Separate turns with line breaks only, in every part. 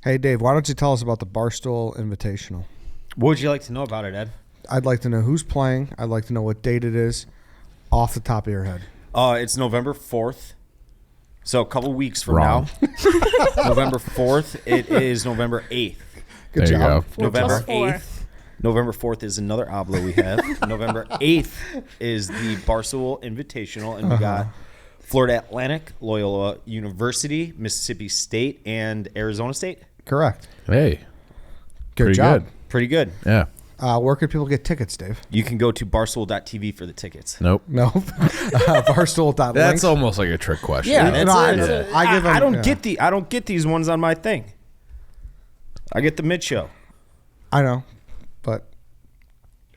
Hey, Dave, why don't you tell us about the Barstool Invitational?
What would you like to know about it, Ed?
I'd like to know who's playing. I'd like to know what date it is off the top of your head.
It's November 4th. So a couple weeks from now. November 4th. It is November 8th.
Good
There you
job.
go.
November 8th. November 4th is another oblo we have. November 8th is the Barstool Invitational, and we got Florida Atlantic, Loyola University, Mississippi State, and Arizona State.
Correct.
Hey.
Good
Pretty
job.
good.
Pretty good.
Yeah.
Where can people get tickets, Dave?
You can go to barstool.tv for the tickets.
Nope.
No. Barstool.link.
That's almost like a trick question.
Yeah,
No,
that's
I give them-
I don't
yeah.
I don't get these ones on my thing. I get the mid show.
I know, but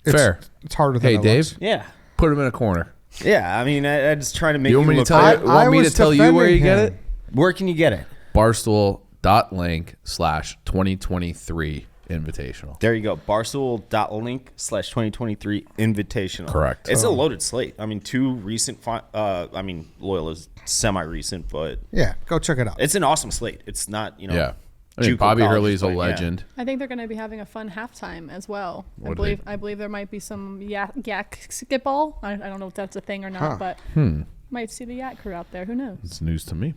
it's,
Fair.
It's harder than
Hey,
it
Dave.
looks.
Yeah.
Put him in a corner.
Yeah, I mean, I just trying to make
You want me to
look
tell
good.
you? Want me to
was
tell you where you get
defending
it?
Where can you get it?
Barstool.link/2023 invitational.
There you go. Barstool.link/2023 invitational.
Correct.
It's a loaded slate. I mean, two recent, Loyola's semi-recent, but
Yeah, go check it out.
it's an awesome slate. It's not,
Yeah. I mean,
JUCO
Bobby
college
Hurley's a
playing, yeah.
legend.
I think they're going to be having a fun halftime as well.
What
I believe there might be some yak skip-ball. I don't know if that's a thing or not, but might see the yak crew out there. Who knows?
It's news to me.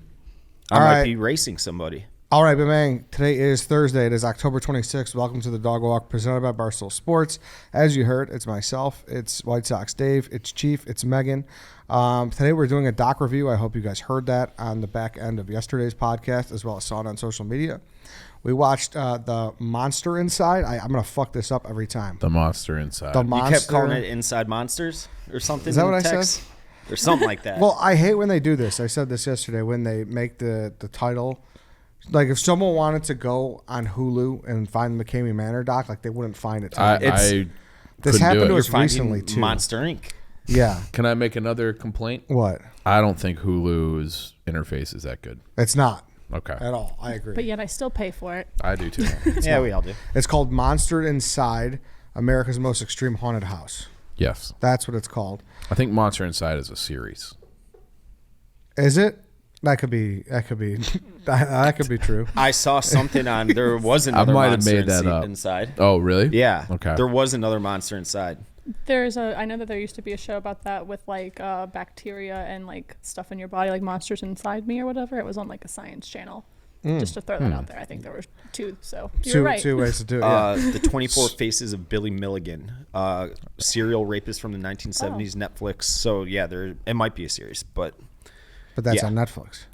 I
All
might
right.
be racing somebody.
All right, Bang. Today is Thursday. It is October 26th. Welcome to the Dog Walk presented by Barstool Sports. As you heard, it's myself, it's White Sox Dave, it's Chief, it's Megan. Today we're doing a doc review. I hope you guys heard that on the back end of yesterday's podcast as well as saw it on social media. We watched the Monster Inside. I'm going to fuck this up every time.
The monster inside.
The
You
Monster.
kept calling it Inside Monsters or something.
Is that
in
what
the
I
text?
said?
Or something like that.
Well, I hate when they do this. I said this yesterday when they make the title. Like if someone wanted to go on Hulu and find the McCamey Manor doc, like they wouldn't find it.
I
This
couldn't
happened
do
to
it.
us recently too.
Monster Inc.
Yeah.
Can I make another complaint?
What?
I don't think Hulu's interface is that good.
It's not
Okay.
at all. I agree.
But yet I still pay for it.
I do too.
Yeah, we all do.
It's called Monster Inside, America's Most Extreme Haunted House.
Yes.
That's what it's called.
I think Monster Inside is a series.
Is it? That could be. That could be true.
I saw something on. There was another
might have
monster
made that up.
inside.
Oh, really?
Yeah.
Okay.
There was another monster inside.
I know that there used to be a show about that with like bacteria and like stuff in your body, like Monsters Inside Me or whatever. It was on like a science channel. Just to throw that out there. I think there were two. So you're right.
Two ways to do it. Yeah.
The 24 Faces of Billy Milligan, serial rapist from the 1970s, Netflix. So yeah, it might be a series, but
that's
yeah.
on Netflix.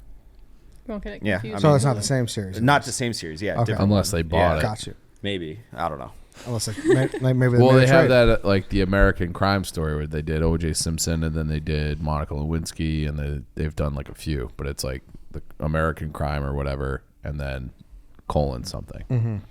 You won't get it
Yeah,
confused.
So
mean,
it's not the same series.
not the same series. Yeah,
Okay.
different.
Unless they bought it.
Got you.
Maybe I don't know.
Unless maybe
Well,
made
they
a
have
trade.
that like the American Crime Story where they did O.J. Simpson and then they did Monica Lewinsky and they've done like a few, but it's like the American Crime or whatever, and then something.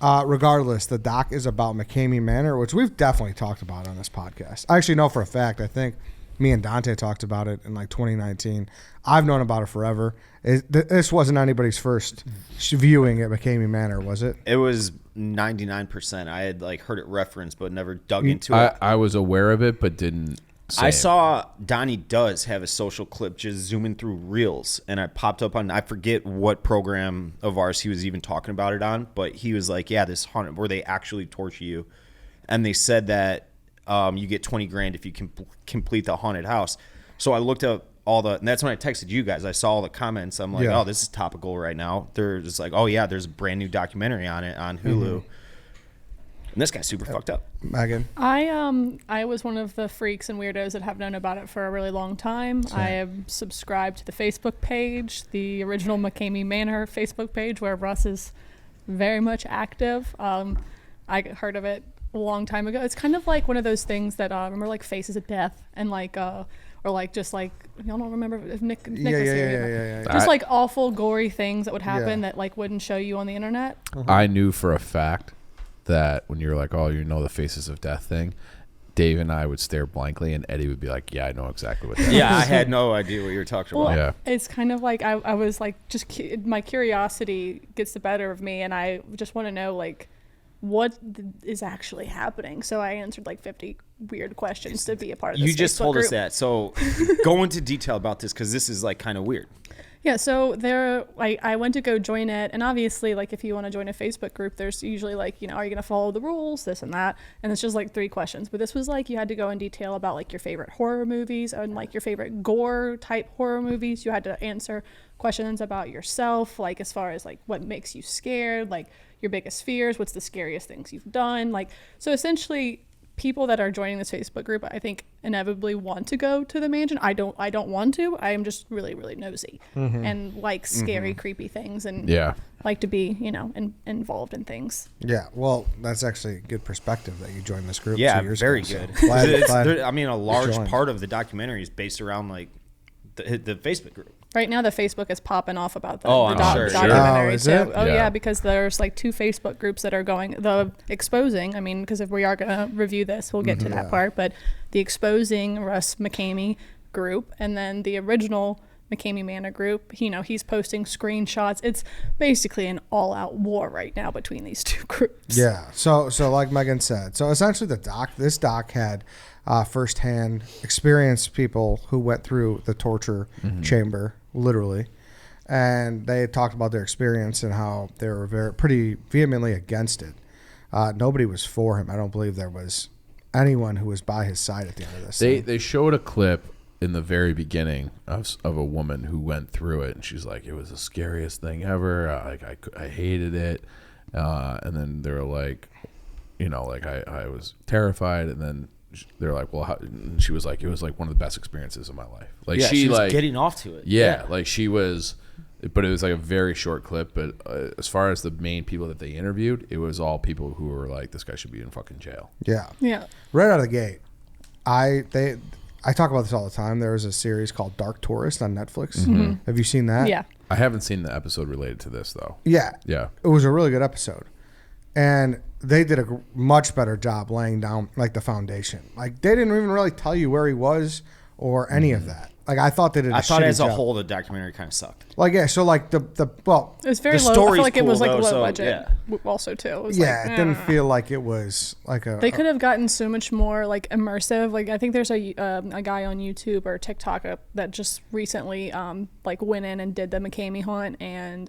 Regardless, the doc is about McCamey Manor, which we've definitely talked about on this podcast. I actually know for a fact. I think me and Dante talked about it in like 2019. I've known about it forever. This wasn't anybody's first viewing at McCamey Manor, was it?
It was 99%. I had like heard it referenced, but never dug into it.
I was aware of it, but didn't. Say
I
it.
saw Donnie does have a social clip just zooming through reels, and I popped up on, I forget what program of ours he was even talking about it on, but he was like, yeah, this haunted, where they actually torture you. And they said that you get 20 grand if you complete the haunted house. So I looked up and that's when I texted you guys. I saw all the comments. I'm like, oh, this is topical right now. They're just like, oh yeah, there's a brand new documentary on it on Hulu. And this guy's super fucked up.
Megan?
I was one of the freaks and weirdos that have known about it for a really long time. I have subscribed to the Facebook page, the original McCamey Manor Facebook page, where Russ is very much active. I heard of it a long time ago. It's kind of like one of those things that remember like Faces of Death and like or like just like y'all don't remember if Nick was here.
Yeah.
Just like awful gory things that would happen that like wouldn't show you on the internet.
I knew for a fact that when you're like, oh, you know the Faces of Death thing, Dave and I would stare blankly, and Eddie would be like, yeah, I know exactly what that is.
Yeah, I had no idea what you were talking
Well,
about.
Yeah.
it's kind of like I was like my curiosity gets the better of me, and I just want to know like what is actually happening. So I answered like 50 weird questions to be a part of this
You just
Facebook
told us
group.
that. So go into detail about this because this is like kind of weird.
Yeah, so there, like, I went to go join it, and obviously, like, if you want to join a Facebook group, there's usually like, are you going to follow the rules, this and that, and it's just like 3 questions. But this was like you had to go in detail about like your favorite horror movies and like your favorite gore type horror movies. You had to answer questions about yourself, like as far as like what makes you scared, like your biggest fears, what's the scariest things you've done, like so essentially. People that are joining this Facebook group, I think, inevitably want to go to the mansion. I don't want to. I am just really, really nosy and like scary, creepy things, and like to be, involved in things.
Yeah, well, that's actually a good perspective that you joined this group.
Yeah,
2 years
very
ago,
good.
So glad
A large
joined.
part of the documentary is based around like the Facebook group.
Right now, the Facebook is popping off about the,
Oh,
the
I'm sure.
documentary.
Oh, is it?
Oh,
Yeah.
yeah, because there's like 2 Facebook groups that are going, the exposing, I mean, because if we are going to review this, we'll get to that part, but the exposing Russ McKamey group, and then the original McKamey Manor group, he's posting screenshots. It's basically an all-out war right now between these 2 groups.
Yeah. So like Megan said, so essentially this doc had firsthand experienced people who went through the torture chamber, literally, and they had talked about their experience and how they were pretty vehemently against it. Nobody was for him. I don't believe there was anyone who was by his side at the end of this.
They showed a clip in the very beginning of a woman who went through it, and she's like, it was the scariest thing ever. I hated it. And then they were like, I was terrified. And then they're like, well, how? And she was like, it was like one of the best experiences of my life. Like
she was
like
getting off to it.
Yeah, like she was, but it was like a very short clip. But as far as the main people that they interviewed, it was all people who were like, this guy should be in fucking jail.
Yeah.
Yeah.
Right out of the gate, I talk about this all the time. There was a series called Dark Tourist on Netflix. Have you seen that?
Yeah.
I haven't seen the episode related to this though.
Yeah.
Yeah.
It was a really good episode. And they did a much better job laying down like the foundation. Like they didn't even really tell you where he was or any of that. Like I thought they did.
I thought as a
job.
whole the documentary kind of sucked.
Like yeah, so like the well,
It was very
The
low. I
story's
feel like it was
cool,
like
though,
low
so,
budget
yeah.
also too. It was
yeah,
like,
it didn't feel like it was like a.
They could have gotten so much more like immersive. Like I think there's a guy on YouTube or TikTok that just recently like went in and did the McKamey hunt, and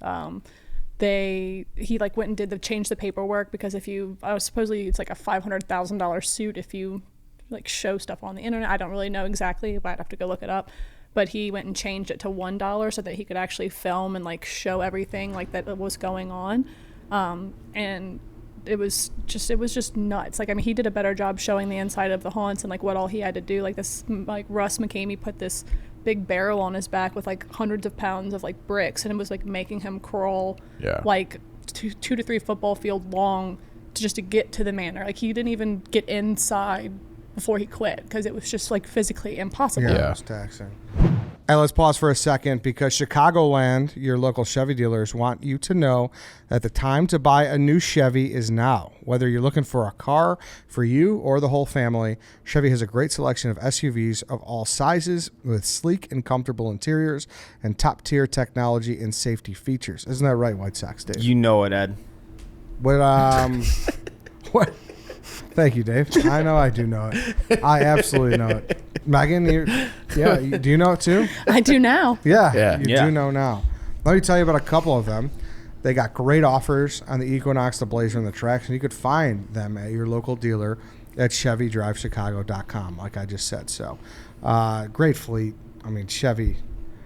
he like went and did change the paperwork, because if you supposedly it's like a $500,000 suit if you like show stuff on the internet. I don't really know exactly, but I'd have to go look it up. But he went and changed it to $1 so that he could actually film and like show everything like that was going on, and it was just nuts. Like I mean, he did a better job showing the inside of the haunts and like what all he had to do. Like this, like Russ McKamey put this big barrel on his back with like hundreds of pounds of like bricks, and it was like making him crawl like 2 to 3 football field long just to get to the manor. Like he didn't even get inside before he quit because it was just like physically impossible.
Yeah, it was taxing. Hey, let's pause for a second because Chicagoland, your local Chevy dealers, want you to know that the time to buy a new Chevy is now. Whether you're looking for a car for you or the whole family, Chevy has a great selection of SUVs of all sizes with sleek and comfortable interiors and top-tier technology and safety features. Isn't that right, White Sox, Dave?
You know it, Ed.
What? What? Thank you, Dave. I know I do know it. I absolutely know it. Megan, do you know it too?
I do now.
Yeah, you
Yeah.
do know now. Let me tell you about a couple of them. They got great offers on the Equinox, the Blazer, and the Trax, and you could find them at your local dealer at ChevyDriveChicago.com, like I just said. So, great fleet. I mean, Chevy.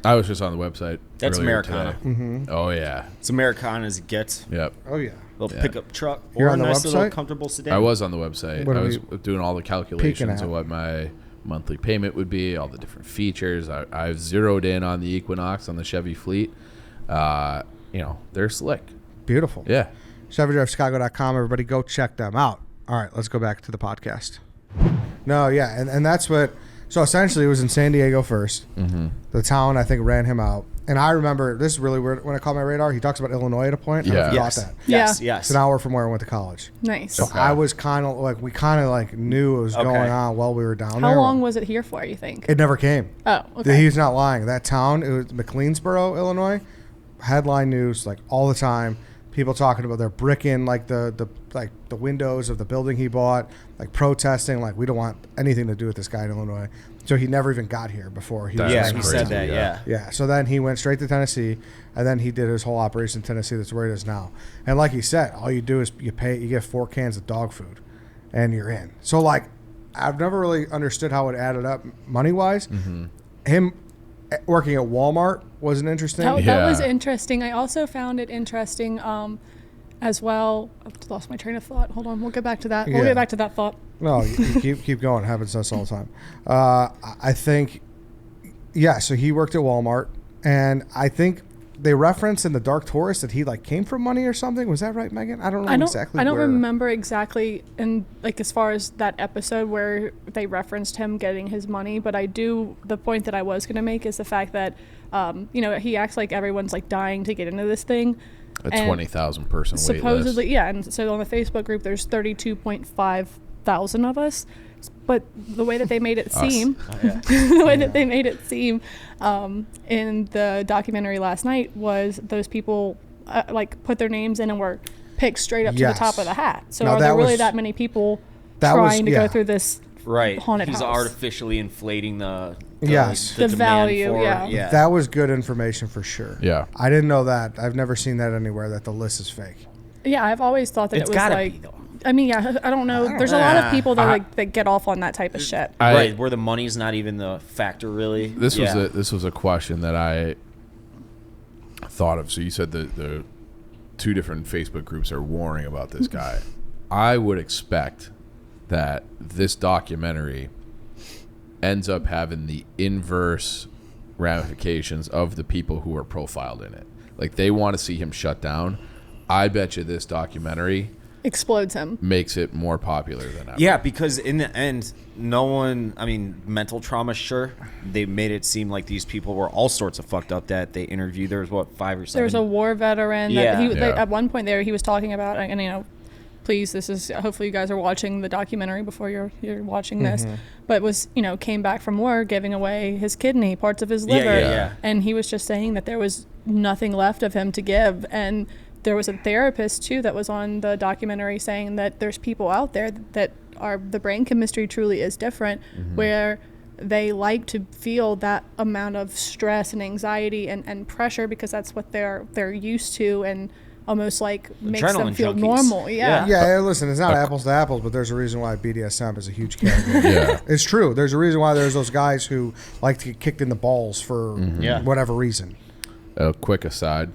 I was just on the website.
That's
earlier
Americana.
today.
Mm-hmm.
Oh yeah.
It's Americana as it gets.
Yep.
Oh yeah.
Little pickup truck
You're
or a
on the
nice little
website?
comfortable sedan.
I was on the website.
What
I
are
was
we
doing all the calculations
at?
of what my monthly payment would be, all the different features. I've zeroed in on the Equinox on the Chevy fleet. They're slick.
Beautiful.
Yeah.
ChevyDriveChicago.com. Everybody go check them out. All right, let's go back to the podcast. No, yeah, and that's what. So essentially, it was in San Diego first.
Mm-hmm.
The town, I think, ran him out. And I remember, this is really weird, when I called my radar, he talks about Illinois at a point.
Yeah.
I forgot that.
Yes.
It's an hour from where I went to college.
Nice.
So I was kind of like, we kind of like knew what was going on while we were down there.
How long was it here for, you think?
It never came.
Oh, okay.
He's not lying. That town, it was McLeansboro, Illinois, headline news like all the time. people talking about they're bricking like the windows of the building he bought, like protesting, like we don't want anything to do with this guy in Illinois. So he never even got here before. He was
Yeah,
just
he
on
said
town.
that. Yeah.
Yeah, so then he went straight to Tennessee, and then he did his whole operation in Tennessee. That's where it is now. And like he said, all you do is you get 4 cans of dog food, and you're in. So like, I've never really understood how it added up money wise. Him working at Walmart wasn't interesting.
That was interesting. I also found it interesting as well. I've lost my train of thought. Hold on, we'll get back to that. We'll
Yeah.
get back to that thought.
No, you keep going. It happens to us all the time. I think, yeah. So he worked at Walmart, and I think they referenced in the Dark Tourist that he like came from money or something. Was that right, Megan? I don't know exactly.
I don't
where.
remember exactly, and like as far as that episode where they referenced him getting his money, but I do. The point that I was going to make is the fact that, he acts like everyone's like dying to get into this thing.
A 20,000 person wait
Supposedly,
list.
yeah, and so on the Facebook group, there's 32.5 thousand of us, but the way that they made it seem, the way that they made it seem in the documentary last night was those people like put their names in and were picked straight up to the top of the hat. So
now,
are there really that many people trying to go through this haunted
He's
house?
artificially inflating the
the value.
Yeah.
That was good information for sure.
Yeah.
I didn't know that. I've never seen that anywhere that the list is fake.
Yeah, I've always thought that
It's
it was
gotta
like.
be, though.
I mean, yeah, I don't know. There's a lot of people that that get off on that type of shit.
Right, where the money's not even the factor, really.
This was a question that I thought of. So you said the 2 different Facebook groups are warning about this guy. I would expect that this documentary ends up having the inverse ramifications of the people who are profiled in it. Like, they want to see him shut down. I bet you this documentary
explodes him,
makes it more popular than ever.
Yeah, because in the end, mental trauma, sure. They made it seem like these people were all sorts of fucked up that they interviewed. There was, 5 or 7?
There's a war veteran that at one point there he was talking about, and please, this is, hopefully you guys are watching the documentary before you're watching this, but came back from war giving away his kidney, parts of his liver, and he was just saying that there was nothing left of him to give. And there was a therapist too that was on the documentary saying that there's people out there that are, the brain chemistry truly is different, where they like to feel that amount of stress and anxiety and pressure because that's what they're used to, and almost like makes them feel normal. Yeah,
listen, it's not apples to apples, but there's a reason why BDSM is a huge category. It's true. There's a reason why there's those guys who like to get kicked in the balls for whatever reason.
A quick aside,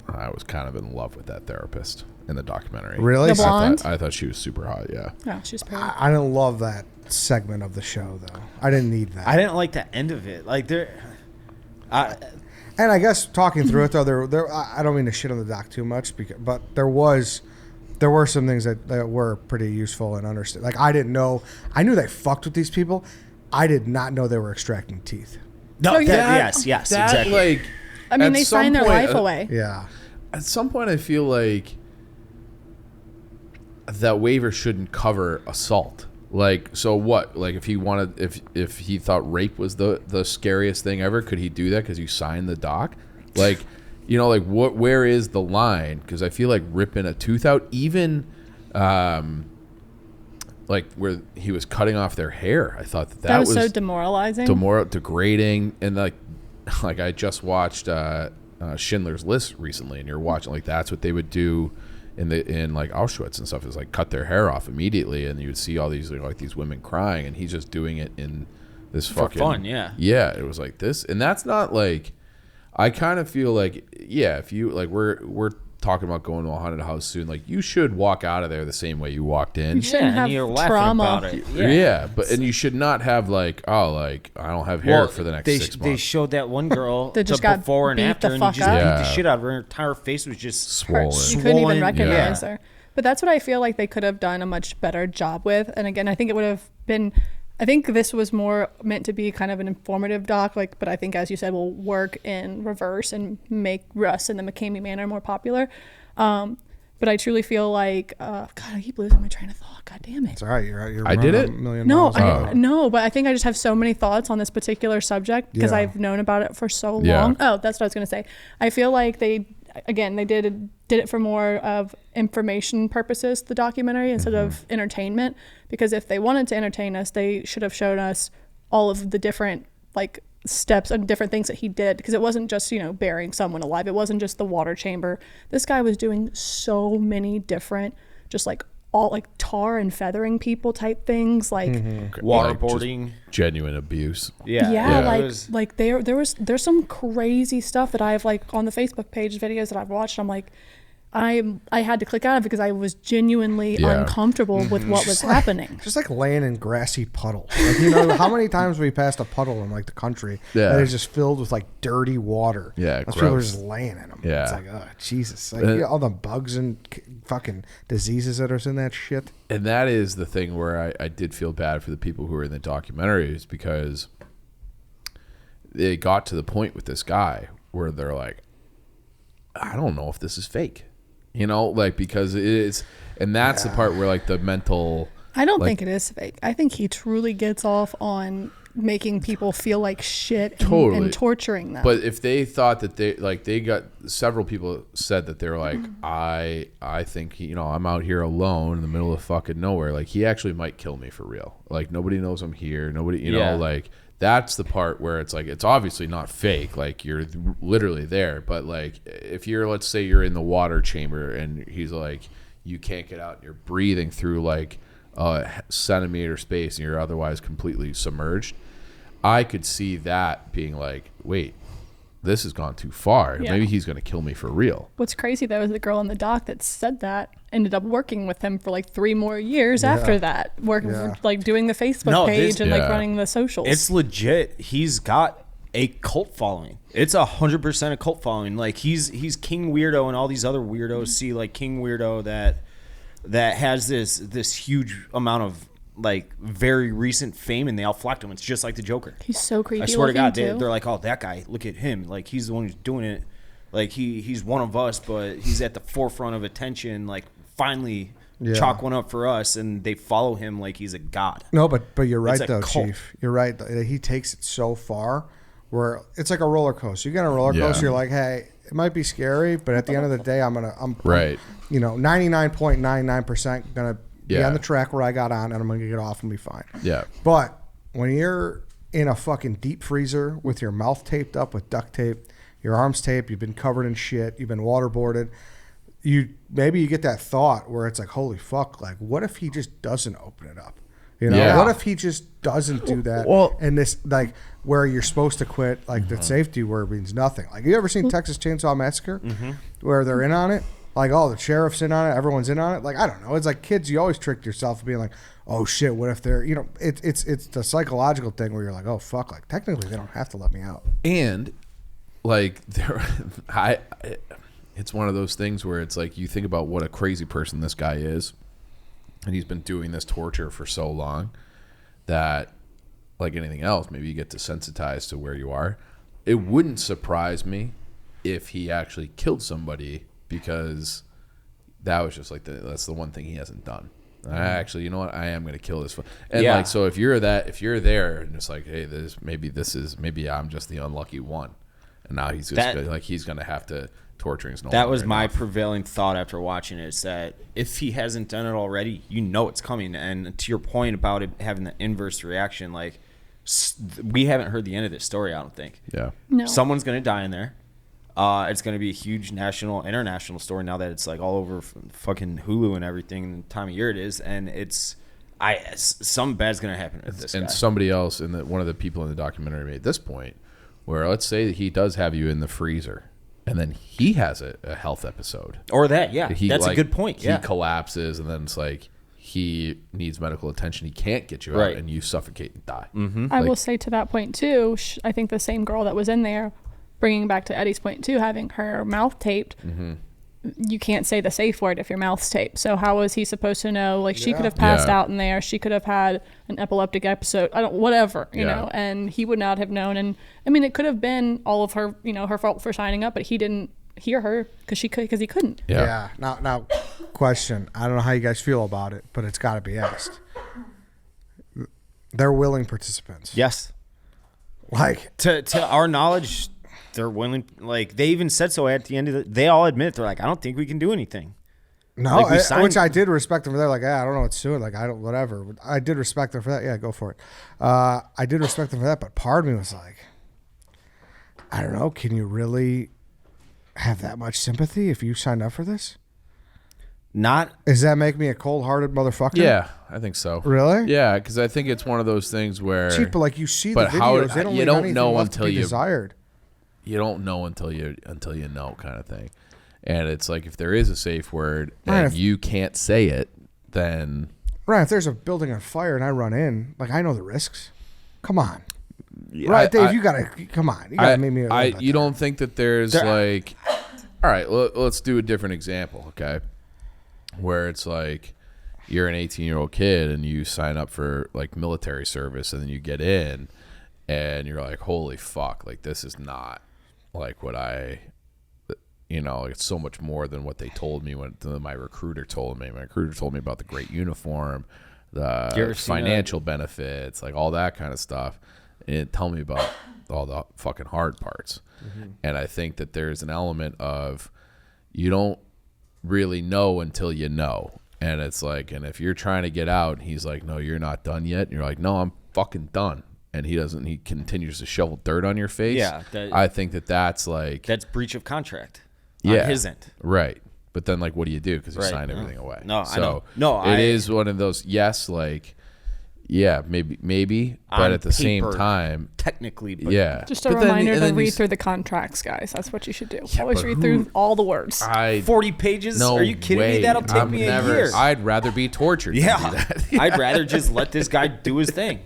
I was kind of in love with that therapist in the documentary.
Really?
The blonde?
I thought she was super hot, yeah.
Oh, she's pretty.
I didn't love that segment of the show, though. I didn't need that.
I didn't like the end of it. Like,
and I guess talking through it, though, I don't mean to shit on the doc too much, but there were some things that were pretty useful and understood. Like, I didn't know. I knew they fucked with these people. I did not know they were extracting teeth.
No,
That,
exactly.
Like,
I mean,
at
they
some
signed their
point,
life away.
Yeah.
At some point, I feel like that waiver shouldn't cover assault. Like, so what? Like, if he wanted, if he thought rape was the scariest thing ever, could he do that because you signed the doc? Like, like where is the line? Because I feel like ripping a tooth out, even like where he was cutting off their hair. I thought that was
so demoralizing,
degrading, and like I just watched Schindler's List recently, and you're watching, like, that's what they would do in like Auschwitz and stuff, is like cut their hair off immediately, and you would see all these like these women crying, and he's just doing it in this
for
fucking
fun. Yeah,
it was like this, and that's not like, I kind of feel like, if you like, we're talking about going to a haunted house soon, like, you should walk out of there the same way you walked in.
You shouldn't have
you're laughing
trauma
about it.
But and you should not have like, I don't have hair for the next 6 months.
They showed that one girl
that just got
before and
beat
after,
the
and you
fuck
just
up.
beat the shit out of her. Her entire face was just
swollen.
You couldn't even
Swollen,
recognize her. But that's what I feel like they could have done a much better job with. And again, I think it would have been, I think this was more meant to be kind of an informative doc, like, but I think, as you said, will work in reverse and make Russ and the McCamey Manor more popular. But I truly feel like, God, I keep losing my train of thought. God damn it.
It's all right. You're
I did
running
it?
a million
No,
miles.
no, but I think I just have so many thoughts on this particular subject because
Yeah.
I've known about it for so long.
Yeah.
Oh, that's what I was going to say. I feel like again, they did it for more of information purposes, the documentary, instead of entertainment. Because if they wanted to entertain us, they should have shown us all of the different like steps and different things that he did, because it wasn't just, you know, burying someone alive. It wasn't just the water chamber. This guy was doing so many different, just like all like tar and feathering people type things, like
Waterboarding,
genuine abuse.
like there's some crazy stuff that I've like on the Facebook page videos that I've watched. I'm like, I had to click out of it because I was genuinely uncomfortable with what was happening.
Just like laying in grassy puddles. Like, you know, how many times we passed a puddle in like the country that is just filled with like dirty water.
Yeah,
those people are just laying in them.
Yeah.
It's like, oh, Jesus. Like, all the bugs and fucking diseases that are in that shit.
And that is the thing where I did feel bad for the people who were in the documentaries, because they got to the point with this guy where they're like, I don't know if this is fake. You know, like, because it is, and that's the part where like the mental.
I don't think it is fake. I think he truly gets off on making people feel like shit and torturing them.
But if they thought that they got, several people said that they're like, I think, you know, I'm out here alone in the middle of fucking nowhere. Like, he actually might kill me for real. Like, nobody knows I'm here. Nobody, you know, like, that's the part where it's like, it's obviously not fake. Like, you're literally there. But like, if you're, let's say you're in the water chamber and he's like, you can't get out and you're breathing through like a centimeter space and you're otherwise completely submerged, I could see that being like, wait, this has gone too far.
Yeah.
Maybe he's going to kill me for real.
What's crazy though is the girl in the doc that said that ended up working with him for like 3 more years after that, working like doing the Facebook page and like running the socials.
It's legit. He's got a cult following. It's 100% a cult following. Like, he's King Weirdo, and all these other weirdos see like King Weirdo that has this huge amount of like very recent fame, and they all flock to him. It's just like the Joker.
He's so creepy.
I swear to God, they're like, oh, that guy, look at him. Like, he's the one who's doing it. Like, he's one of us, but he's at the forefront of attention. Like, finally chalk one up for us, and they follow him like he's a god.
No, but you're right though,
cult.
Chief. You're right. He takes it so far where it's like a roller coaster. You get on a roller coaster, you're like, hey, it might be scary, but at the end of the day, I'm you know, 99.99% gonna be on the track where I got on, and I'm gonna get off and be fine.
Yeah.
But when you're in a fucking deep freezer with your mouth taped up with duct tape, your arms taped, you've been covered in shit, you've been waterboarded, maybe you get that thought where it's like, holy fuck, like, what if he just doesn't open it up? You know, what if he just doesn't do that?
Well,
and this, like, where you're supposed to quit, like, the safety word means nothing. Like, you ever seen Texas Chainsaw Massacre, where they're in on it? Like, oh, the sheriff's in on it, everyone's in on it. Like, I don't know. It's like kids, you always trick yourself being like, oh shit, what if they're, you know, it's the psychological thing where you're like, oh fuck, like, technically they don't have to let me out.
And like, it's one of those things where it's like, you think about what a crazy person this guy is, and he's been doing this torture for so long that, like anything else, maybe you get desensitized to where you are. It wouldn't surprise me if he actually killed somebody, because that was just like that's the one thing he hasn't done. I actually, you know what? I am going to kill this. And like, so if you're there and it's like, hey, maybe I'm just the unlucky one, and now he's just he's going to have to torture his.
That was my prevailing thought after watching it, is that if he hasn't done it already, you know it's coming. And to your point about it having the inverse reaction, like, we haven't heard the end of this story, I don't think.
Yeah.
No.
Someone's going to die in there. It's going to be a huge national, international story now that it's like all over fucking Hulu and everything, and the time of year it is, and something bad's going to happen with this guy.
And somebody else, one of the people in the documentary made this point, where let's say that he does have you in the freezer, and then he has a health episode.
Or that, that's a good point.
He collapses, and then it's like he needs medical attention. He can't get you out, and you suffocate and die.
Mm-hmm.
I will say to that point too, I think the same girl that was in there, bringing back to Eddie's point too, having her mouth taped, you can't say the safe word if your mouth's taped. So how was he supposed to know? Like, she could have passed out in there. She could have had an epileptic episode. Whatever, you know, and he would not have known. And I mean, it could have been all of her, you know, her fault for signing up, but he didn't hear her because he couldn't.
Yeah. Now, question. I don't know how you guys feel about it, but it's got to be asked. They're willing participants.
Yes.
Like,
to our knowledge, they're willing. Like they even said so at the end of they all admit they're like, I don't think we can do anything.
No,
Like, we signed-
which I did respect them for that. Like, I don't know what's doing. Like, I don't, whatever. I did respect them for that. Yeah, go for it. I did respect them for that, but part of me was like, I don't know. Can you really have that much sympathy if you signed up for this?
Not
Does that make me a cold-hearted motherfucker?
Yeah, I think so.
Really?
Yeah, because I think it's one of those things where
Cheap, but like you see the
But how-
videos, they don't
you
leave
don't
anything
know
left
until
to be
you-
desired.
you don't know until you know, kind of thing. And it's like if there is a safe word
Right,
and
if-
you can't say it, then
Right, if there's a building on fire and I run in, like I know the risks. Come on.
yeah,
Right, Dave, you gotta come on. You gotta make me a little bit
you
there.
don't think that there's like, all right, let's do a different example, okay? Where it's like you're an 18-year-old kid and you sign up for like military service and then you get in and you're like, holy fuck, like this is not like what it's so much more than what they told me when my recruiter told me. My recruiter told me about the great uniform, the financial benefits, like all that kind of stuff. And it didn't tell me about all the fucking hard parts. Mm-hmm. And I think that there's an element of you don't really know until you know. And it's like, and if you're trying to get out and he's like, no, you're not done yet. And you're like, no, I'm fucking done. And he continues to shovel dirt on your face.
Yeah,
I think that's like,
that's breach of contract.
yeah,
On his end.
Right. But then like, what do you do? Because you
Right.
sign everything away.
No,
so
I know. No,
it is one of those, yes, like, yeah, maybe, but
On
at the same
paper,
time,
technically, but
yeah.
Just a
But then-
reminder
and
to
then you
read
s-
through the contracts, guys. That's what you should do.
Yeah,
Always
but
read
who-
through all the words.
40 pages?
No
Are you kidding
way.
me? That'll take
I'm
me
never,
a year.
I'd rather be tortured. than
Yeah.
do that.
I'd rather just let this guy do his thing.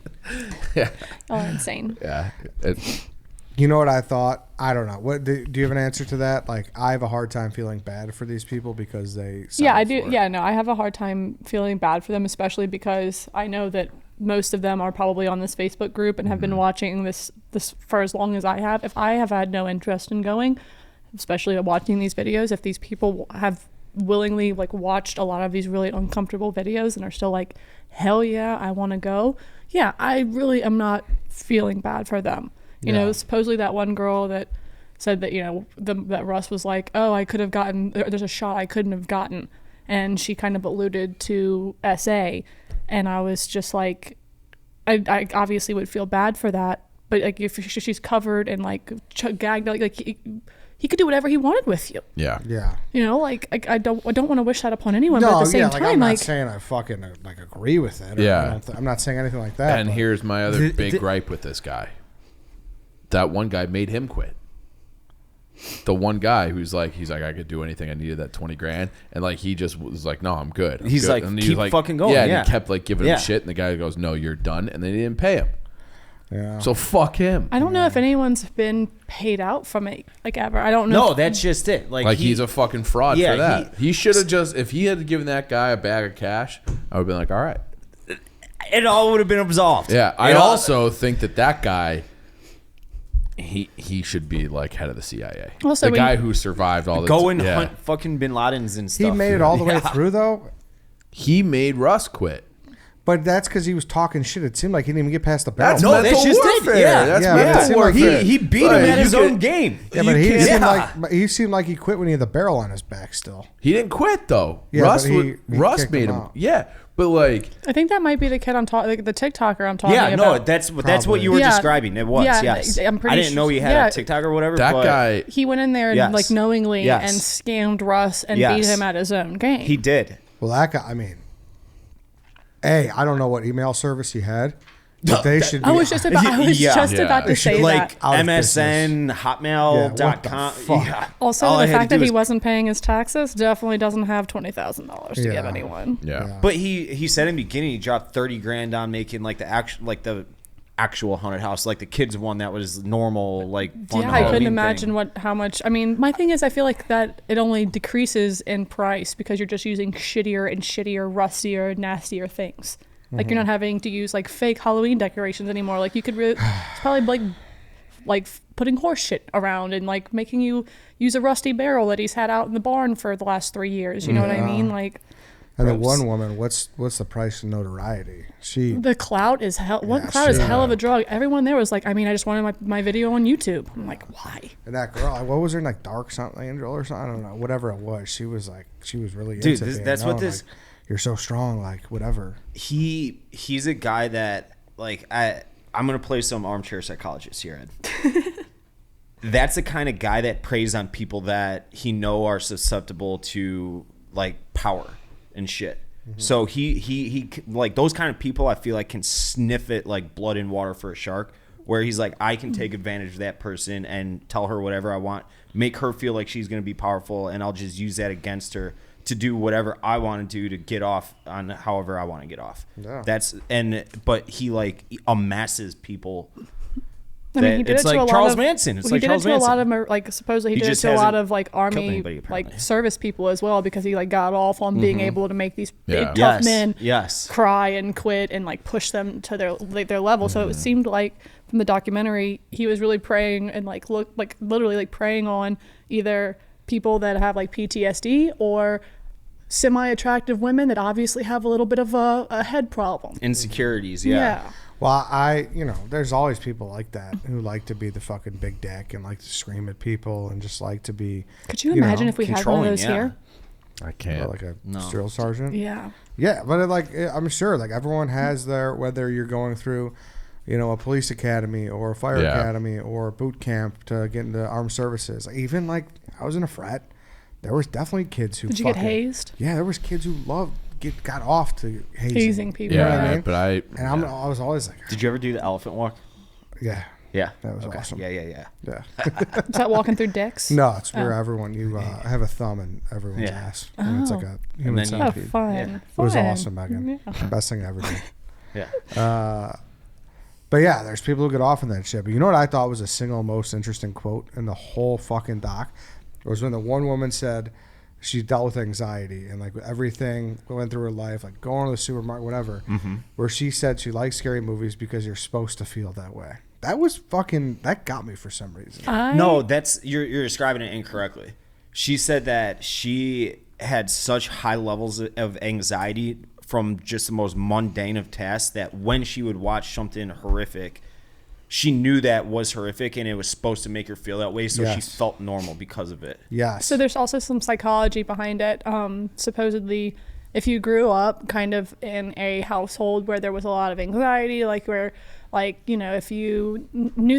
Y'all are insane.
Yeah.
You know what I thought? I don't know. What do you have an answer to that? Like, I have a hard time feeling bad for these people because they.
Yeah, I
signed
do.
for it.
Yeah, no, I have a hard time feeling bad for them, especially because I know that most of them are probably on this Facebook group and have been watching this for as long as I have. If I have had no interest in going, especially watching these videos, if these people have willingly like watched a lot of these really uncomfortable videos and are still like, hell yeah, I want to go. Yeah, I really am not feeling bad for them. You know, supposedly that one girl that said that, you know, that Russ was like, oh, I could have gotten, there's a shot I couldn't have gotten. And she kind of alluded to SA. And I was just like, I obviously would feel bad for that. But like if she's covered and like gagged, like he could do whatever he wanted with you.
Yeah.
Yeah.
You know, like I don't want to wish that upon anyone. But at
No,
the same
yeah,
time,
I'm not
like
saying I fucking like agree with it. Or
Yeah.
I'm not saying anything like that.
And
but-
here's my other big gripe with this guy. That one guy made him quit. The one guy he's like, I could do anything. I needed that 20 grand. And like, he just was like, no, I'm good. I'm
He's
good.
like,
and
keep fucking going,
Yeah.
yeah.
And he kept like giving
Yeah.
him shit. And the guy goes, no, you're done. And then he didn't pay him.
Yeah.
So fuck him.
I don't know if anyone's been paid out from it like ever. I don't know.
No, that's just it. Like
He's a fucking fraud
Yeah,
for that. He should have just, if he had given that guy a bag of cash, I would have been like, all right.
it all would have been absolved.
Yeah. I
It all-
also think that guy, he should be like head of the CIA.
Also,
the
when-
guy who survived all the
go and
yeah.
hunt fucking bin Ladens and stuff.
he made it all the way
Yeah.
through though.
He made Russ quit.
But that's because he was talking shit. It seemed like he didn't even get past the barrel.
That's
No,
mental
that's just
warfare.
it. Yeah.
That's
Yeah, but it
mental
seemed like
warfare.
He beat him
Like,
at
you
his
could-
own game.
Yeah, but
Yeah.
he seemed like he quit when he had the barrel on his back still.
He didn't quit though.
Yeah,
Russ
but he
Russ
kicked
made
him
him.
out.
Yeah, but like
I think that might be the kid I'm talking, like the TikToker I'm talking
Yeah,
about.
no, that's what you were
Yeah.
describing. It was,
Yeah,
yes.
I'm pretty
I didn't know he had
yeah.
a TikTok or whatever.
that
but
guy.
He went in there and
Yes.
like knowingly
Yes.
and scammed Russ and
Yes.
beat him at his own game.
he did.
Well, that guy. I mean, I don't know what email service he had, but they should. Be,
I was just about,
Yeah.
about to
They should
say
Like
that.
Out of
MSN,
Yeah,
Hotmail.com.
what the fuck?
Yeah.
Also,
All I
the
had to
fact
do
that he
was-
wasn't paying his taxes definitely doesn't have $20,000 to give
Yeah.
anyone.
Yeah.
But he said in the beginning he dropped 30 grand on making like the actual haunted house, like the kids one that was normal, like fun
Yeah, I couldn't
Halloween
imagine
thing.
how much. I mean, my thing is, I feel like that it only decreases in price because you're just using shittier and shittier, rustier, nastier things. Like you're not having to use like fake Halloween decorations anymore. Like you could it's probably like putting horse shit around and like making you use a rusty barrel that he's had out in the barn for the last 3 years. You know what I mean? Like
And the
Gross.
one woman, what's the price of notoriety? She
The clout is hell. What
Yeah,
clout is
she-
hell of a drug? Everyone there was like, I mean, I just wanted my video on YouTube. I'm like, why?
and that girl, like, what was her like Dark something Angel or something? I don't know. Whatever it was, she was really
Dude,
into being
that's what
known,
this.
like, you're so strong, like whatever.
He's a guy that like I'm gonna play some armchair psychologist here, Ed. That's the kind of guy that preys on people that he know are susceptible to like power and shit. So he like those kind of people I feel like can sniff it like blood in water for a shark, where he's like, I can take advantage of that person and tell her whatever I want, make her feel like she's going to be powerful, and I'll just use that against her to do whatever I want to do to get off on however I want to get off.
Yeah.
But he like amasses people.
I mean, he did
It's
it to
like
a lot
Charles
of,
Manson. It's
he
like
did
Charles
it to a lot
Manson.
of like supposedly he
He
did it
just
to a lot
hasn't
of like
killed
army
anybody, apparently.
like service people as well, because he like got off on being able to make these big
Yeah.
tough
Yes.
men
Yes.
cry and quit and like push them to their level. So it seemed like from the documentary he was really preying and like literally like preying on either people that have like PTSD or semi-attractive women that obviously have a little bit of a head problem.
Insecurities. Yeah.
Well, there's always people like that who like to be the fucking big dick and like to scream at people and just like to be.
Could you imagine if we had one of
controlling,
those
yeah.
here?
I can't.
Like a
No.
drill sergeant.
Yeah.
Yeah, but I'm sure like everyone has their, whether you're going through, a police academy or a fire
Yeah.
academy or a boot camp to get into armed services. Like, even like I was in a frat, there was definitely kids who
Did you get
fucking-
hazed?
Yeah, there was kids who got off to
Hazing people.
You know what
yeah,
I mean?
but I
I was always like,
Did you ever do the elephant walk?
yeah,
Yeah.
That was
Okay.
awesome.
Yeah.
yeah.
Is that walking through dicks?
No, it's where everyone you have a thumb in everyone's
Yeah.
ass. And it's like a human
then you-
Oh,
centipede.
fun.
Yeah.
It was
Fun.
awesome, Megan.
Yeah.
Best thing I ever did.
Yeah.
But yeah, there's people who get off in that shit. But you know what I thought was the single most interesting quote in the whole fucking doc? It was when the one woman said she dealt with anxiety and like everything went through her life, like going to the supermarket, whatever, where she said she likes scary movies because you're supposed to feel that way. That got me for some reason.
No, you're describing it incorrectly. She said that she had such high levels of anxiety from just the most mundane of tasks that when she would watch something horrific, she knew that was horrific and it was supposed to make her feel that way, so she
Yes.
felt normal because of it.
Yes.
So there's also some psychology behind it. Supposedly, if you grew up kind of in a household where there was a lot of anxiety, like where, like, if you knew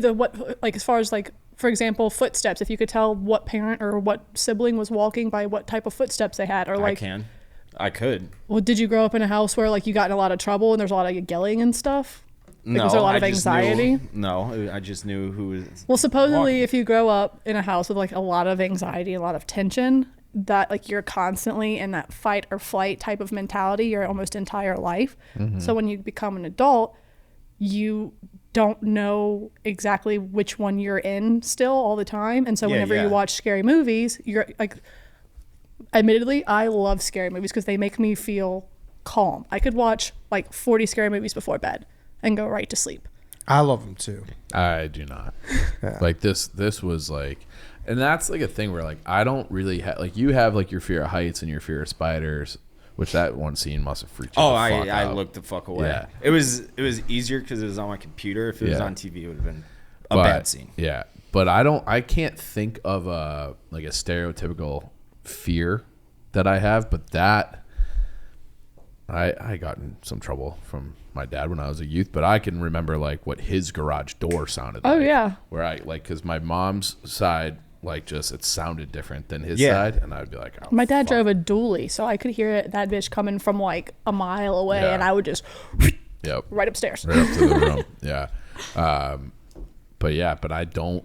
as far as like, for example, footsteps, if you could tell what parent or what sibling was walking by what type of footsteps they had, or like,
I could.
well, did you grow up in a house where like you got in a lot of trouble and there's a lot of yelling and stuff?
No,
was there a lot of
I just
anxiety?
I just knew who was.
Well, supposedly,
walking.
if you grow up in a house with like a lot of anxiety, a lot of tension, that like you're constantly in that fight or flight type of mentality your almost entire life. So when you become an adult, you don't know exactly which one you're in still all the time. And so whenever you watch scary movies, you're like, admittedly, I love scary movies because they make me feel calm. I could watch like 40 scary movies before bed and go right to sleep.
I love them too.
I do not.
Yeah.
Like this was like, and that's like a thing where like I don't really have, like, you have like your fear of heights and your fear of spiders, which that one scene must have freaked you.
Oh,
the fuck
I
out.
looked the fuck away.
Yeah.
It was easier because it was on my computer. If it was
Yeah.
on TV, it would have been a
But,
bad scene.
Yeah, but I can't think of a like a stereotypical fear that I have, but that I got in some trouble from my dad when I was a youth, but I can remember like what his garage door sounded like.
Oh, yeah.
Where I like, because my mom's side, like, just it sounded different than his
Yeah.
side, and I'd be like, oh,
My dad
fuck.
drove a dually, so I could hear that bitch coming from like a mile away,
Yeah.
and I would just
Yep.
right upstairs.
Right up to the room. Yeah. But I don't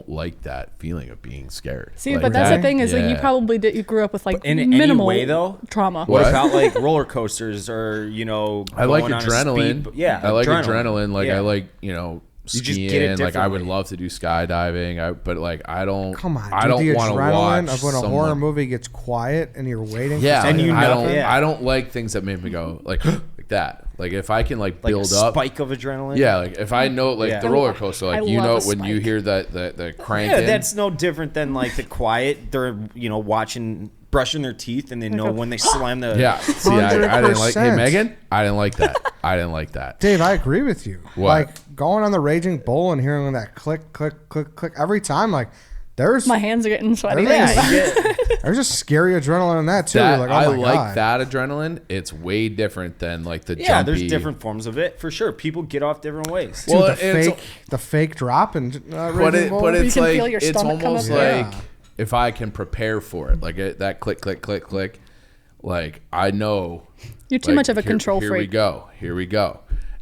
like that feeling of being scared.
See,
Like,
but that's the
that-
thing is like you
yeah.
probably you grew up with like
in any
minimal
way, though?
trauma.
What
What?
about like roller coasters or
I like
going on a
adrenaline.
speed- yeah,
I like adrenaline. Like
Yeah.
I like
You
skiing.
just get it
Like I would
differently.
love to do skydiving. But like I don't.
Come on,
I
dude,
don't
the
want to watch
adrenaline of when a horror
someone-
movie gets quiet and you're waiting.
Yeah,
for
And
something
you
to
I
know-
happen.
don't.
yeah.
I don't like things that make me go like like that. Like if I can like
like
build
a
up.
spike of adrenaline.
Yeah, like if I know like
Yeah.
the roller coaster, like
I
you know
love a
when you
spike.
hear that the crank.
Yeah, that's no different than like the quiet. They're watching brushing their teeth and they know when they slam the.
Yeah. See, I didn't like. Hey,
100%.
Megan, I didn't like that. I didn't like that.
Dave, I agree with you.
What?
Like going on the Raging Bull and hearing that click, click, click, click every time. Like there's
My hands are getting sweaty.
there's just scary adrenaline in that too.
That,
Like, oh
I
my
like
God.
that adrenaline. It's way different than like the
Yeah,
jumpy.
there's different forms of it for sure. People get off different ways.
Dude,
Well,
the
it's-
fake drop and
But it's
can
like
feel your
it's
stomach come
almost
up.
like
Yeah.
if I can prepare for it, like that click, click, click, click. Like I know
You're too
like,
much of a control
here
freak.
Here we go.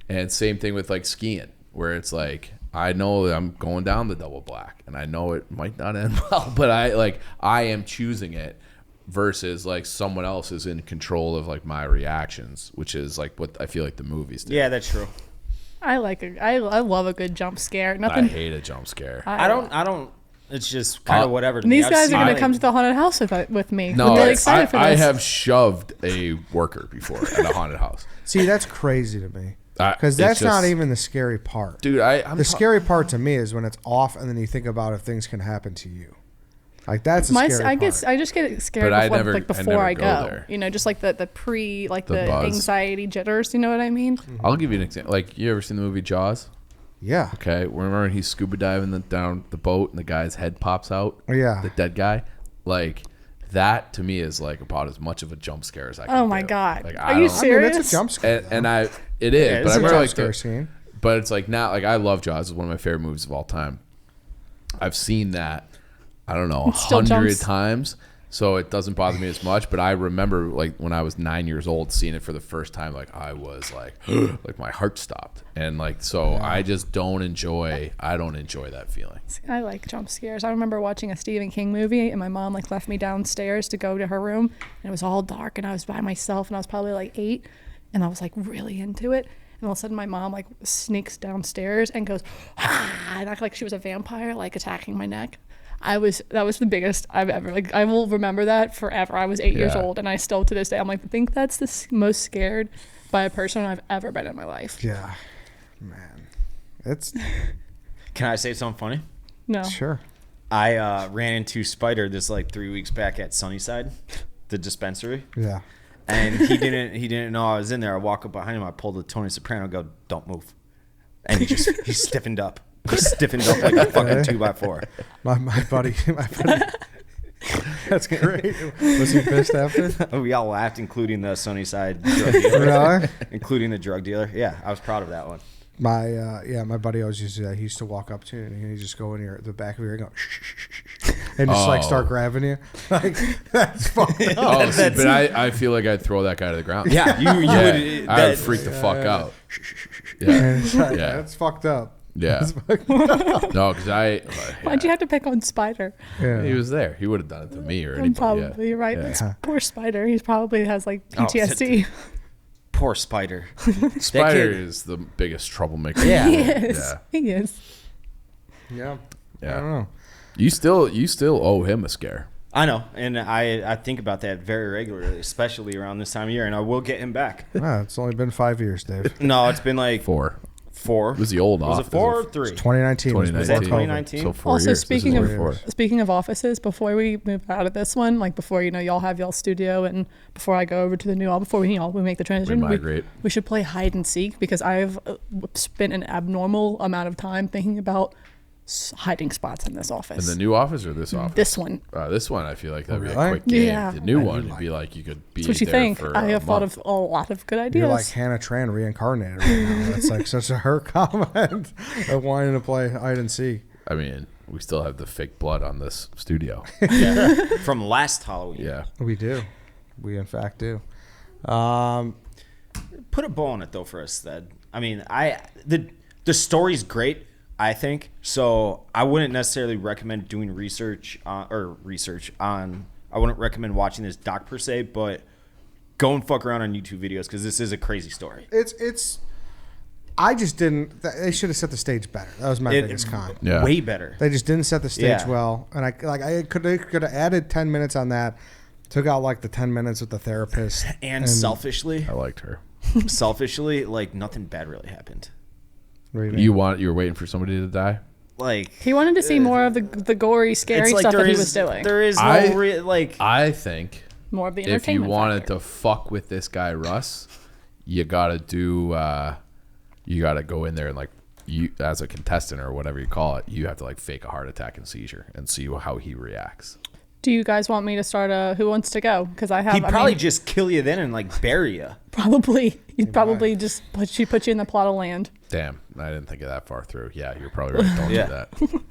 And same thing with like skiing, where it's like I know that I'm going down the double black, and I know it might not end well, but I am choosing it versus like someone else is in control of like my reactions, which is like what I feel like the movies do.
Yeah, that's true.
I love a good jump scare.
I
Nothing.
hate a jump scare.
I don't. It's just kind of whatever. To me.
These
I've
guys are
seen,
gonna
like-
come to the haunted house with me.
No,
I'm really excited for this.
I have shoved a worker before at a haunted house.
See, that's crazy to me because
It's
that's not
just-
even the scary part.
Dude, I'm
The scary part to me is when it's off and then you think about if things can happen to you. Like that's the scary part.
I just get scared
But I
before,
never-
like
I
before
never
I
go
go.
there.
You know, just like the pre, like
The
the
buzz.
anxiety jitters. You know what I mean?
I'll give you an example. Like, you ever seen the movie Jaws?
Yeah.
Okay, remember he's scuba diving down the boat and the guy's head pops out?
Yeah.
The dead guy? Like, that to me is like about as much of a jump scare as I can
Oh my
do.
God.
Like,
Are
I
you
don't-
I mean, it's
serious?
a jump scare.
And it is,
Yeah,
but
it's
I
a
remember
jump
like
scare scene.
but it's like now, like I love Jaws. It's one of my favorite movies of all time. I've seen that, I don't know,
still
100
jumps.
times. So it doesn't bother me as much. But I remember like when I was 9 years old seeing it for the first time, like I was like, like my heart stopped. And like, so I just don't enjoy that feeling.
I like jump scares. I remember watching a Stephen King movie, and my mom like left me downstairs to go to her room, and it was all dark, and I was by myself, and I was probably like 8, and I was like really into it. And all of a sudden, my mom like sneaks downstairs and goes, ah, and acted like she was a vampire, like attacking my neck. That was the biggest I've ever, like, I will remember that forever. I was 8 years
Yeah.
old, and I still to this day, I'm like, I think that's the most scared by a person I've ever been in my life.
Yeah. Man. It's
Can I say something funny?
No.
sure.
I ran into Spider this like 3 weeks back at Sunnyside, the dispensary,
Yeah.
and he didn't know I was in there. I walk up behind him, I pulled a Tony Soprano, and go, "Don't move," and he stiffened up. He stiffened up like a fucking 2x4.
My buddy. That's great. Was he pissed after?
We all laughed, including the Sunnyside drug dealer.
Really?
Including the drug dealer. Yeah, I was proud of that one.
My buddy always used to do that. He used to walk up to you and he'd just go in the back of your ear and go shh, and just like start grabbing you. Like that's fucking
Oh, see, but I feel like I'd throw that guy to the ground.
Yeah, you would.
I would freak the fuck out. Yeah,
And it's like,
Yeah.
that's fucked up.
yeah. No, because
Why'd you have to pick on Spider?
Yeah.
he was there. He would have done it to me or anybody.
Probably, you're right.
Yeah.
That's poor Spider. He probably has like
Oh,
PTSD.
Poor Spider.
Spider
kid-
is the biggest troublemaker.
Yeah.
He is.
Yeah.
He is.
Yeah. I
Yeah.
don't know.
You still owe him a scare.
I know, and I think about that very regularly, especially around this time of year, and I will get him back.
It's only been 5 years, Dave.
No, it's been like
4.
four.
Was the old
Was
office.
it 4 or 3?
2019. Was
2019.
that
before COVID.
2019?
So 4
Also,
years.
speaking
This is
of
four.
speaking of offices, before we move out of this one, like before y'all have y'all studio, and before I go over to the new, before we make the transition,
migrate.
we should play hide and seek because I've spent an abnormal amount of time thinking about hiding spots in this
In
office.
the new office or this office?
This one.
This one, I feel like that'd be a
Really?
quick game.
Yeah.
The new one would be like you could be
That's what you
there
think.
for
I
a
have thought
month.
of a lot of good ideas.
You're like Hannah Tran reincarnated right now. That's like such a her comment of wanting to play hide and seek.
I mean, we still have the fake blood on this studio.
From last Halloween.
Yeah.
We do. We in fact do.
Put a bow on it though for us, Thad. I mean, the story's great, I think. So I wouldn't necessarily recommend doing research on. I wouldn't recommend watching this doc per se, but go and fuck around on YouTube videos because this is a crazy story.
It's. I just didn't. They should have set the stage better. That was my biggest con.
Yeah.
Way better.
They just didn't set the stage
Yeah.
well, and I could have added 10 minutes on that. Took out like the 10 minutes with the therapist.
And selfishly,
I liked her.
like nothing bad really happened.
What do you mean?
You were waiting for somebody to die?
like
He wanted to see more of the gory, scary
it's like
stuff
there
that he
is-
was doing.
There is
I-
no like.
I think
More of the
if you
entertainment
wanted
factor.
to fuck with this guy Russ, you gotta do. You gotta go in there and like you as a contestant or whatever you call it. You have to like fake a heart attack and seizure and see how he reacts.
Do you guys want me to start a Who Wants to Go? Because I have.
He'd
I
probably
mean,
just kill you then and like bury you.
probably. He'd probably just put you in the plot of land.
Damn, I didn't think of that far through. Yeah, you're probably right. Don't
Yeah.
do that.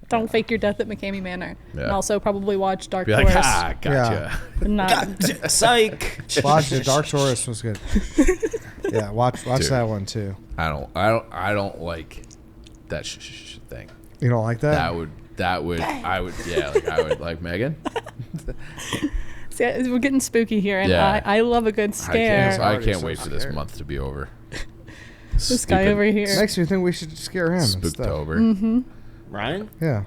Don't fake your death at McCamey Manor.
Yeah.
And also probably watch Dark
Be like,
Forest.
ah, gotcha.
Not-
Psych.
Watch the Dark Taurus was good. Yeah, watch
Dude.
that one too.
I don't like that thing.
You don't like that?
I would, like Megan.
See, we're getting spooky here, and
Yeah.
I love a good scare.
I
Already
can't
so
wait for this
scared.
month to be over.
This guy over here.
Makes me think we should scare him instead.
Spooktober.
Ryan?
Yeah,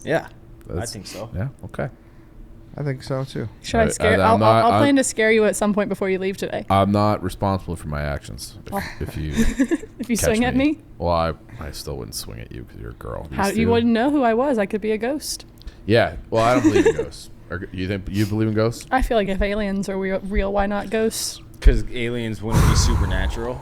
Yeah, I
That's-
think so.
Yeah. Okay.
I think so too.
Should I
Right,
scare?
I'm
I'll
not-
plan to scare you at some point before you leave today.
I'm not responsible for my actions. If you
If you
catch
swing at me,
well, I still wouldn't swing at you because you're a girl.
how
These
you
two-
wouldn't know who I was? I could be a ghost.
Yeah. Well, I don't believe in ghosts. You think you believe in ghosts?
I feel like if aliens are real, why not ghosts?
Because aliens wouldn't be supernatural.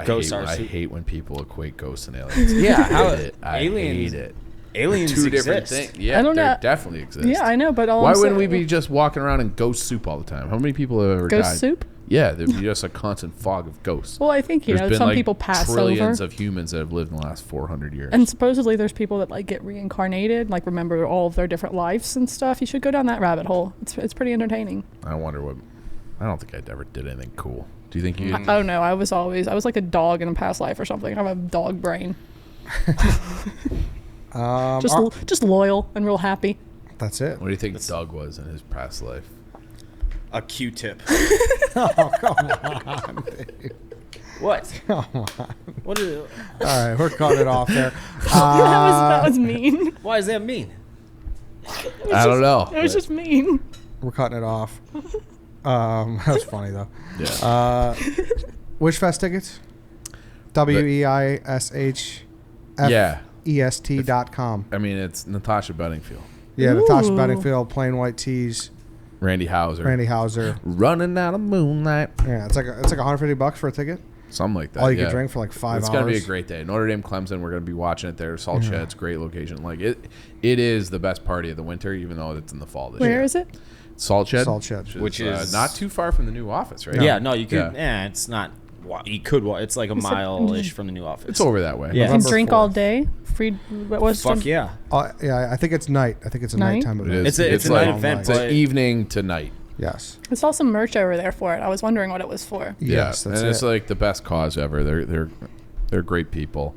Ghosts are
I
su-
hate when people equate ghosts and aliens.
Yeah,
I
how
hate it. I
aliens?
hate it.
Aliens
Two
exist.
different things. Yeah,
I don't
they
know.
definitely exist.
Yeah, I know, but all
Why
I'm
wouldn't we
saying-
be just walking around in ghost soup all the time? How many people have ever
ghost
died?
soup?
Yeah, there'd be just a constant fog of ghosts.
Well, I think
There's been
some
like
people pass
trillions
over,
of humans that have lived in the last 400 years.
and supposedly there's people that like get reincarnated, like remember all of their different lives and stuff. You should go down that rabbit hole. It's pretty entertaining.
I wonder what. I don't think I ever did anything cool. Do you think you?
Oh no, I was like a dog in a past life or something. I have a dog brain. Just loyal and real happy.
That's it.
What do you think Doug was in his past life?
A Q-tip.
Oh, come on. Dave.
What?
Come on.
What is it?
All right, we're cutting it off there.
That was mean.
Why does that mean?
I don't know.
It was just mean.
We're cutting it off. That was funny though.
Yeah.
Wishfest tickets? WEISHFEST.com.
I mean, it's Natasha Bedingfield,
Yeah, Natasha
Ooh.
Bedingfield, plain white tees,
Randy Houser,
Randy Hauser.
running out of moonlight,
Yeah, it's like $150 for a ticket.
something like that.
All you
yeah.
can drink for like 5 hours.
It's gonna be a great day. Notre Dame, Clemson. We're gonna be watching it there. Salt Shed's great location. Like it is the best party of the winter, even though it's in the fall this year.
Where is it?
Salt Shed.
Salt Shed.
Which is-
not too far from the new office, right?
Yeah, no, you could.
Yeah.
It's not. You could. It's like a
It's like-
mile-ish from the new office.
It's over that way.
Yeah.
You can
November
drink
4th.
all day. Free. What was
Fuck yeah.
Yeah, I think it's night. I think it's a
Night?
nighttime
It
event.
is.
It's a
like,
night event,
It's
but
an evening to night.
Yes.
I saw some merch over there for it. I was wondering what it was for.
Yes,
yeah.
that's
And it's
it.
like the best cause ever. They're great people.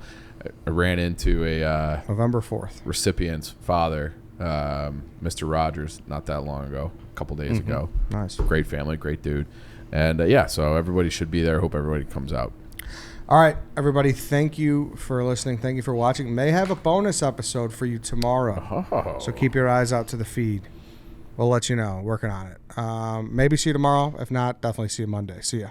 I ran into a
November 4th.
recipient's father, Mr. Rogers, not that long ago, a couple days ago.
Nice.
Great family, great dude. And yeah, so everybody should be there. Hope everybody comes out.
All right, everybody, thank you for listening. Thank you for watching. May have a bonus episode for you tomorrow.
Oh.
So keep your eyes out to the feed. We'll let you know. Working on it. Maybe see you tomorrow. If not, definitely see you Monday. See ya.